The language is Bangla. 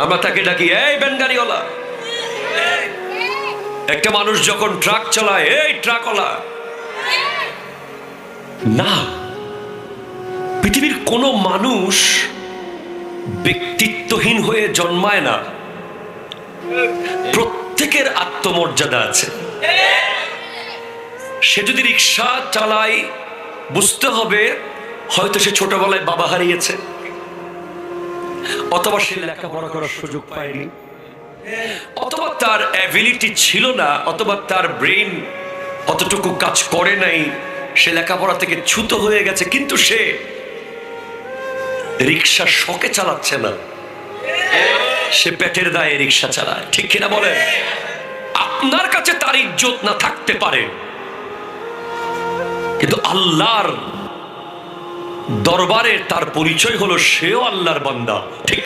আমরা তাকে ডাকি এই ভ্যানগাড়িওয়ালা। একটা মানুষ যখন ট্রাক চালায় এই ট্রাকওয়ালা না। পৃথিবীর কোন মানুষ ব্যক্তিত্বহীন হয়ে জন্মায় না, প্রত্যেকের আত্মমর্যাদা আছে। সে যদি রিক্সা চালায় বুঝতে হবে হয়তো সে ছোটবেলায় বাবা হারিয়েছে, অথবা সে লেখাপড়া করার সুযোগ পায়নি, অথবা তার অ্যাবিলিটি ছিল না, অথবা তার ব্রেন অতটুকু কাজ করে নাই, সে লেখাপড়া থেকে ছুতো হয়ে গেছে, কিন্তু সে রিক্সা শখে চালাচ্ছে না, সে পেটের দায়ে রিক্সা চালায়। ঠিক কিনা বলেন? আপনার কাছে তার ইজ্জত না থাকতে পারে, কিন্তু আল্লাহর দরবারে তার পরিচয় হলো সেও আল্লাহর বান্দা। ঠিক